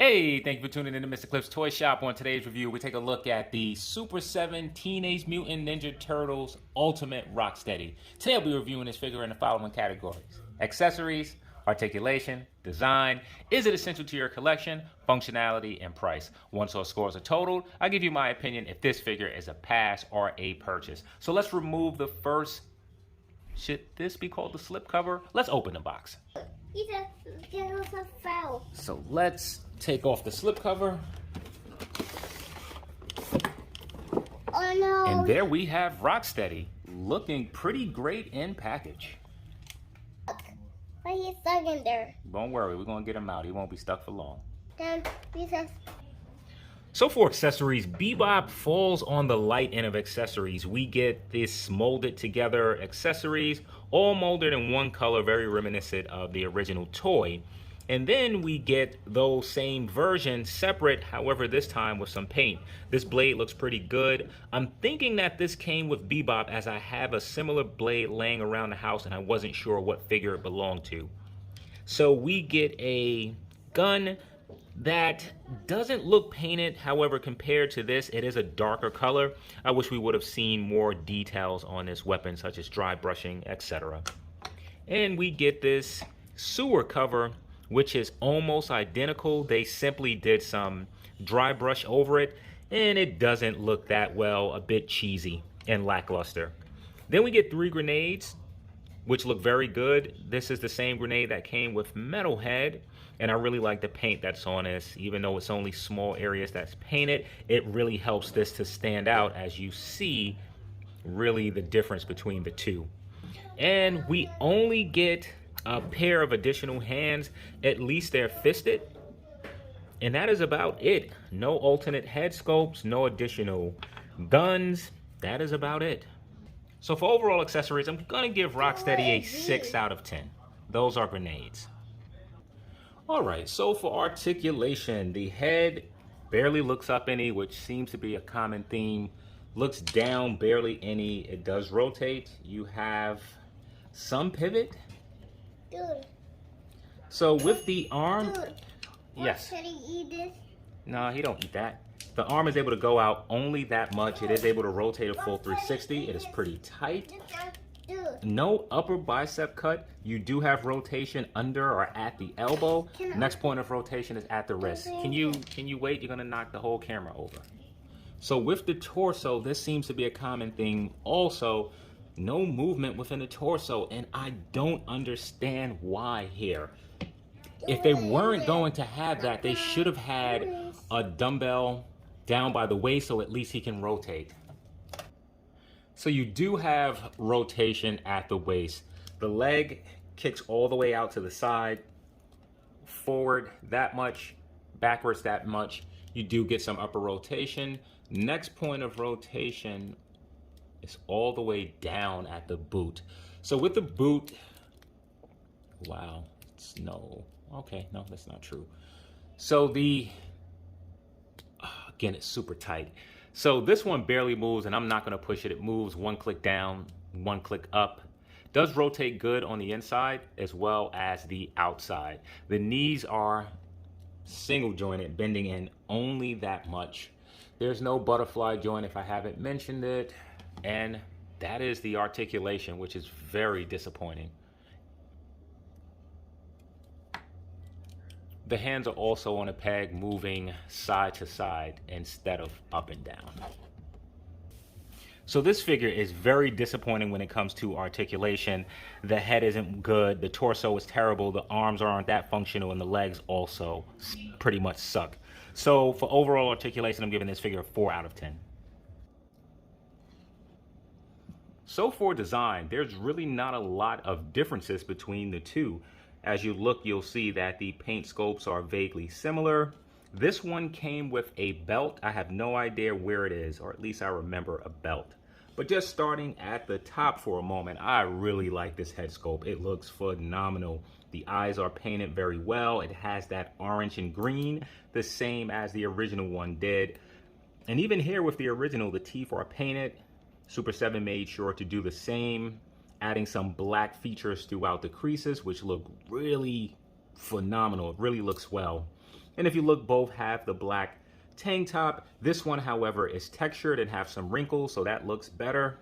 Hey, thank you for tuning in to Mr. Cliff's Toy Shop. On today's review, we take a look at the Super 7 Teenage Mutant Ninja Turtles Ultimate Rocksteady. Today I'll be reviewing this figure in the following categories: accessories, articulation, design, is it essential to your collection, functionality, and price. Once those scores are totaled, I'll give you my opinion if this figure is a pass or a purchase. So let's remove the first, should this be called the slipcover? Let's open the box. So let's take off the slipcover. Oh no! And there we have Rocksteady, looking pretty great in package. Why he's stuck in there? Don't worry, we're gonna get him out. He won't be stuck for long. Then he says, So for accessories, Bebop falls on the light end of accessories. We get this molded together accessories, all molded in one color, very reminiscent of the original toy. And then we get those same versions separate, however this time with some paint. This blade looks pretty good. I'm thinking that this came with Bebop, as I have a similar blade laying around the house and I wasn't sure what figure it belonged to. So we get a gun that doesn't look painted, however compared to this it is a darker color. I wish we would have seen more details on this weapon, such as dry brushing, etc. And we get this sewer cover, which is almost identical. They simply did some dry brush over it and it doesn't look that well, a bit cheesy and lackluster. Then we get 3 grenades, which look very good. This is the same grenade that came with Metalhead, and I really like the paint that's on this. Even though it's only small areas that's painted, it really helps this to stand out, as you see really the difference between the two. And we only get a pair of additional hands, at least they're fisted, and that is about it. No alternate head sculpts, no additional guns. That is about it. So for overall accessories, I'm gonna give Rocksteady a 6 out of 10. Those are grenades. All right, so for articulation, the head barely looks up any, which seems to be a common theme. Looks down barely any. It does rotate. You have some pivot. dude. So with the arm, Dude, yes. Can he eat this? No, he don't eat that. The arm is able to go out only that much. It is able to rotate a full 360. It is pretty tight. Dude. No upper bicep cut. You do have rotation under or at the elbow. Next point of rotation is at the wrist. Can you wait? You're gonna knock the whole camera over. So with the torso, this seems to be a common thing also. No movement within the torso, and I don't understand why here. If they weren't going to have that, they should have had a dumbbell down by the waist so at least he can rotate. So you do have rotation at the waist. The leg kicks all the way out to the side, forward that much, backwards that much. You do get some upper rotation. Next point of rotation is all the way down at the boot. So with the boot, wow, it's no, okay, no, that's not true. So again, it's super tight. So this one barely moves, and I'm not gonna push it. It moves 1 click down, 1 click up. Does rotate good on the inside as well as the outside. The knees are single jointed, bending in only that much. There's no butterfly joint if I haven't mentioned it. And that is the articulation, which is very disappointing. The hands are also on a peg, moving side to side instead of up and down. So this figure is very disappointing when it comes to articulation. The head isn't good, the torso is terrible, the arms aren't that functional, and the legs also pretty much suck. So for overall articulation, I'm giving this figure a 4 out of 10. So for design, there's really not a lot of differences between the two. As you look, you'll see that the paint sculpts are vaguely similar. This one came with a belt. I have no idea where it is, or at least I remember a belt. But just starting at the top for a moment, I really like this head sculpt. It looks phenomenal. The eyes are painted very well. It has that orange and green, the same as the original one did. And even here with the original, the teeth are painted. Super 7 made sure to do the same, adding some black features throughout the creases, which look really phenomenal. It really looks well. And if you look, both have the black tank top. This one, however, is textured and have some wrinkles, so that looks better.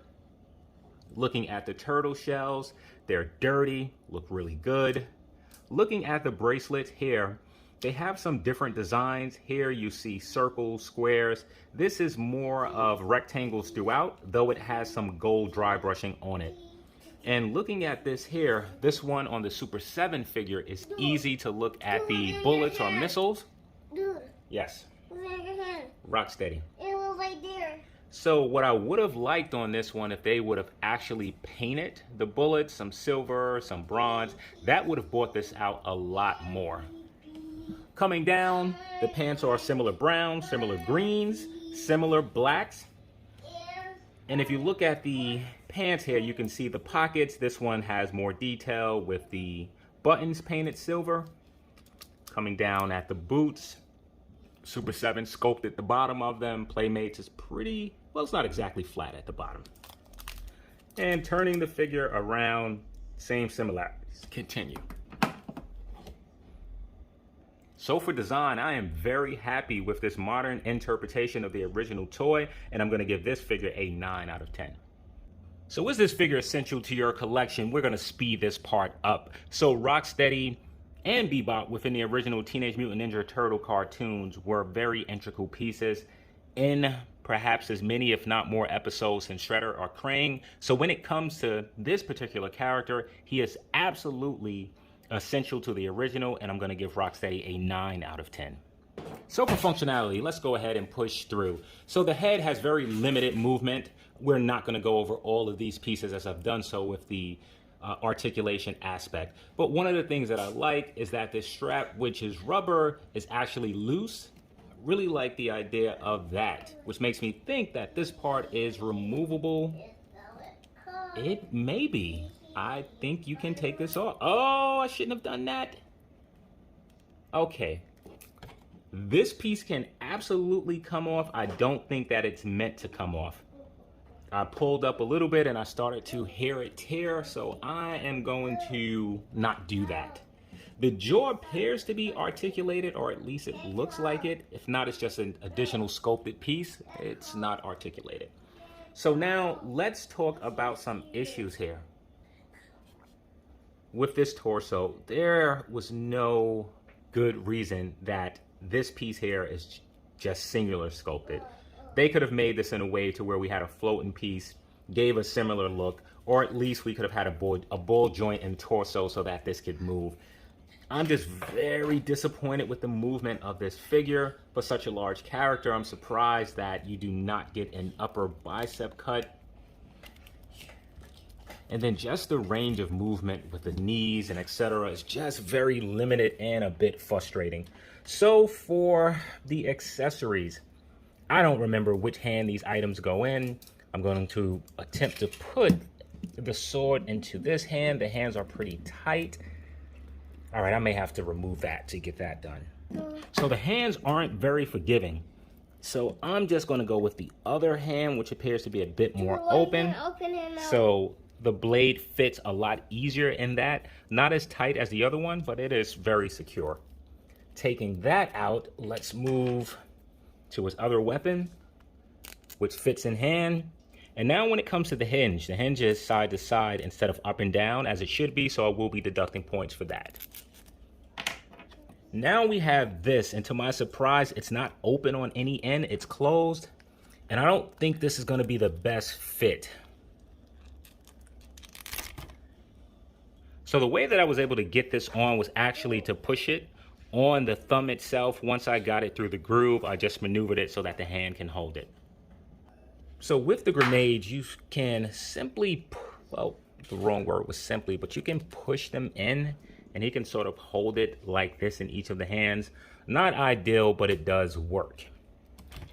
Looking at the turtle shells, they're dirty, look really good. Looking at the bracelets here, they have some different designs. Here you see circles, squares. This is more of rectangles throughout, though it has some gold dry brushing on it. And looking at this here, this one on the Super 7 figure is easy to look at the bullets or missiles. Dude, Yes, look at your hand. Rocksteady. It was right there. So what I would have liked on this one, if they would have actually painted the bullets, some silver, some bronze, that would have brought this out a lot more. Coming down, the pants are similar browns, similar greens, similar blacks. And if you look at the pants here, you can see the pockets. This one has more detail with the buttons painted silver. Coming down at the boots, Super 7 sculpted the bottom of them. Playmates is pretty, well, it's not exactly flat at the bottom. And turning the figure around, same similarities. Continue. So for design, I am very happy with this modern interpretation of the original toy, and I'm going to give this figure a 9 out of 10. So is this figure essential to your collection? We're going to speed this part up. So Rocksteady and Bebop within the original Teenage Mutant Ninja Turtle cartoons were very integral pieces in perhaps as many, if not more, episodes than Shredder or Krang. So when it comes to this particular character, he is absolutely essential to the original, and I'm going to give Rocksteady a 9 out of 10. So for functionality, let's go ahead and push through. So the head has very limited movement. We're not going to go over all of these pieces as I've done so with the articulation aspect. But one of the things that I like is that this strap, which is rubber, is actually loose. I really like the idea of that, which makes me think that this part is removable. It may be. I think you can take this off. Oh, I shouldn't have done that. Okay. This piece can absolutely come off. I don't think that it's meant to come off. I pulled up a little bit and I started to hear it tear, so I am going to not do that. The jaw appears to be articulated, or at least it looks like it. If not, it's just an additional sculpted piece. It's not articulated. So now let's talk about some issues here. With this torso, there was no good reason that this piece here is just singular sculpted. They could have made this in a way to where we had a floating piece, gave a similar look, or at least we could have had a ball joint and torso so that this could move. I'm just very disappointed with the movement of this figure. For such a large character, I'm surprised that you do not get an upper bicep cut. And then just the range of movement with the knees and etc. is just very limited and a bit frustrating. So for the accessories, I don't remember which hand these items go in. I'm going to attempt to put the sword into this hand. The hands are pretty tight. All right, I may have to remove that to get that done. So the hands aren't very forgiving. So I'm just going to go with the other hand, which appears to be a bit more open. So the blade fits a lot easier in that. Not as tight as the other one, but it is very secure. Taking that out, let's move to his other weapon, which fits in hand. And now when it comes to the hinge is side to side instead of up and down as it should be, so I will be deducting points for that. Now we have this, and to my surprise, it's not open on any end, it's closed. And I don't think this is going to be the best fit. So the way that I was able to get this on was actually to push it on the thumb itself. Once I got it through the groove, I just maneuvered it so that the hand can hold it. So with the grenades, you can simply, well, the wrong word was simply, but you can push them in and he can sort of hold it like this in each of the hands. Not ideal, but it does work.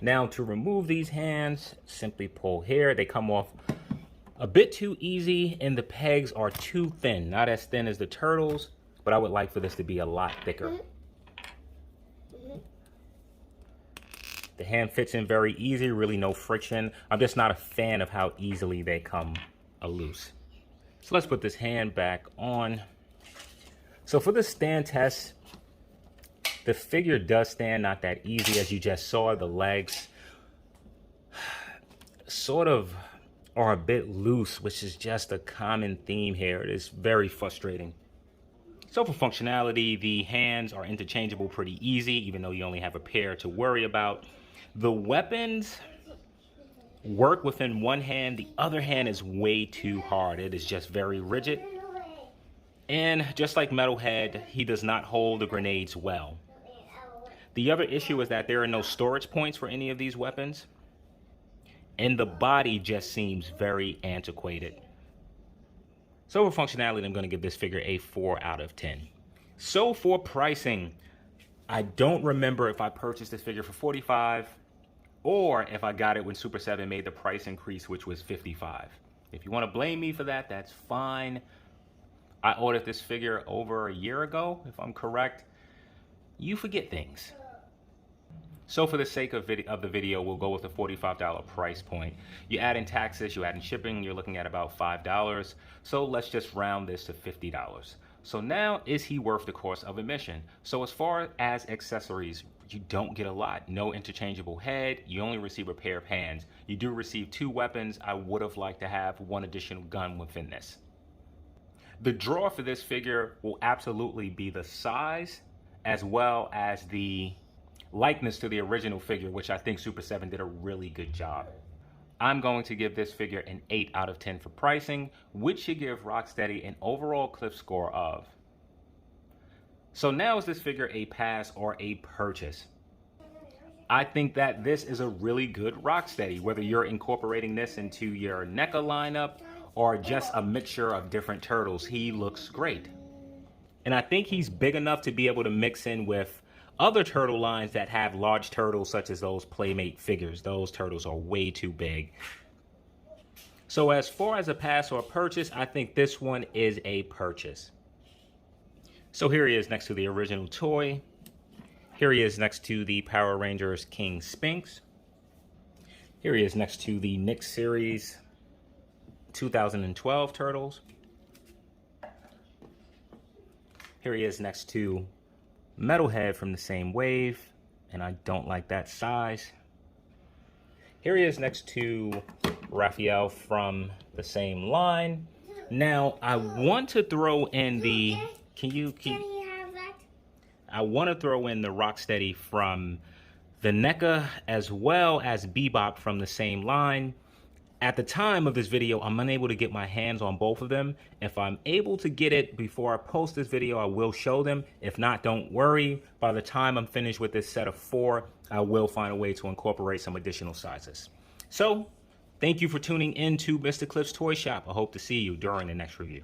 Now to remove these hands, simply pull here. They come off a bit too easy and the pegs are too thin. Not as thin as the turtles, but I would like for this to be a lot thicker. The hand fits in very easy, really no friction. I'm just not a fan of how easily they come loose. So let's put this hand back on. So for the stand test, The figure does stand not that easy, as you just saw. The legs sort of are a bit loose, which is just a common theme here. It is very frustrating. So for functionality, the hands are interchangeable pretty easy, even though you only have a pair to worry about. The weapons work within one hand. The other hand is way too hard. It is just very rigid. And just like Metalhead, he does not hold the grenades well. The other issue is that there are no storage points for any of these weapons. And the body just seems very antiquated. So for functionality, I'm going to give this figure a 4 out of 10. So for pricing, I don't remember if I purchased this figure for $45 or if I got it when Super 7 made the price increase, which was $55. If you want to blame me for that, that's fine. I ordered this figure over a year ago, if I'm correct. You forget things. So for the sake of the video, we'll go with a $45 price point. You add in taxes, you add in shipping, you're looking at about $5. So let's just round this to $50. So now, is he worth the cost of admission? So as far as accessories, you don't get a lot. No interchangeable head. You only receive a pair of hands. You do receive 2 weapons. I would have liked to have 1 additional gun within this. The draw for this figure will absolutely be the size as well as the likeness to the original figure, which I think Super 7 did a really good job. I'm going to give this figure an 8 out of 10 for pricing, which should give Rocksteady an overall clip score of. So now, is this figure a pass or a purchase? I think that this is a really good Rocksteady, whether you're incorporating this into your NECA lineup or just a mixture of different turtles. He looks great. And I think he's big enough to be able to mix in with other turtle lines that have large turtles, such as those Playmate figures. Those turtles are way too big. So as far as a pass or a purchase, I think this one is a purchase. So here he is next to the original toy. Here he is next to the Power Rangers King Spinks. Here he is next to the Nick Series 2012 Turtles. Here he is next to Metalhead from the same wave, and I don't like that size. Here he is next to Raphael from the same line. Now, I want to throw in the... Can he have that? I want to throw in the Rocksteady from the NECA as well as Bebop from the same line. At the time of this video, I'm unable to get my hands on both of them. If I'm able to get it before I post this video, I will show them. If not, don't worry. By the time I'm finished with this set of 4, I will find a way to incorporate some additional sizes. So, thank you for tuning in to Mr. Cliff's Toy Shop. I hope to see you during the next review.